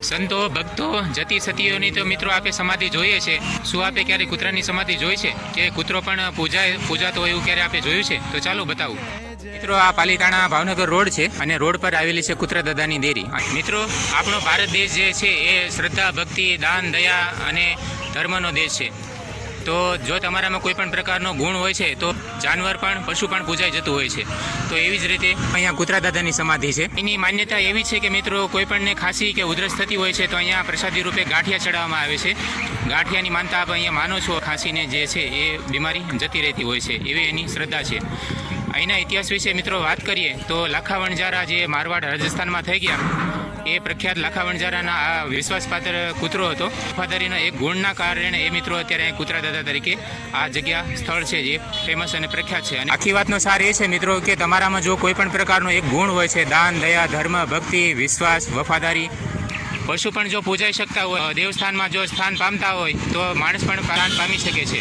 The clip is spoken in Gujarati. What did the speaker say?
સંતો ભક્તો જતી સતીઓની તો મિત્રો આપે સમાધિ જોઈએ છે. શું આપે ક્યારે કૂતરાની સમાધિ જોઈ છે કે કૂતરો પણ પૂજાતો હોય એવું ક્યારે આપે જોયું છે? તો ચાલો બતાવું. મિત્રો આ પાલીતાણા ભાવનગર રોડ છે અને રોડ પર આવેલી છે કૂતરા દાદાની ડેરી. મિત્રો આપણો ભારત દેશ જે છે એ શ્રદ્ધા ભક્તિ દાન દયા અને ધર્મનો દેશ છે. તો જો તમારામાં કોઈ પણ પ્રકારનો ગુણ હોય છે તો જાનવર પણ પશુ પણ પૂજાઈ જતું હોય છે. તો એવી જ રીતે અહીંયા કૂતરા દાદાની સમાધિ છે. એની માન્યતા એવી છે કે મિત્રો કોઈ પણને ખાંસી કે ઉધરસ થતી હોય છે તો અહીંયા પ્રસાદી રૂપે ગાંઠિયા ચડાવવામાં આવે છે. ગાંઠિયાની માનતા આપ અહીંયા માનો છો, ખાંસીને જે છે એ બીમારી જતી રહેતી હોય છે એવી એની શ્રદ્ધા છે. અહીંના ઇતિહાસ વિશે મિત્રો વાત કરીએ તો લાખા વણજારા જે મારવાડ રાજસ્થાનમાં થઈ ગયા એ પ્રખ્યાત લાખા વણજારાના આ વિશ્વાસપાત્ર કૂતરો હતો. વફાદારીના એક ગુણના કારણે એ મિત્રો અત્યારે કૂતરા દાદા તરીકે આ જગ્યા સ્થળ છે જે ફેમસ અને પ્રખ્યાત છે. અને આખી વાતનો સાર એ છે મિત્રો કે તમારામાં જો કોઈ પણ પ્રકારનો એક ગુણ હોય છે, દાન દયા ધર્મ ભક્તિ વિશ્વાસ વફાદારી, પશુ પણ જો પૂજાઈ શકતા હોય, દેવસ્થાનમાં જો સ્થાન પામતા હોય તો માણસ પણ સ્થાન પામી શકે છે.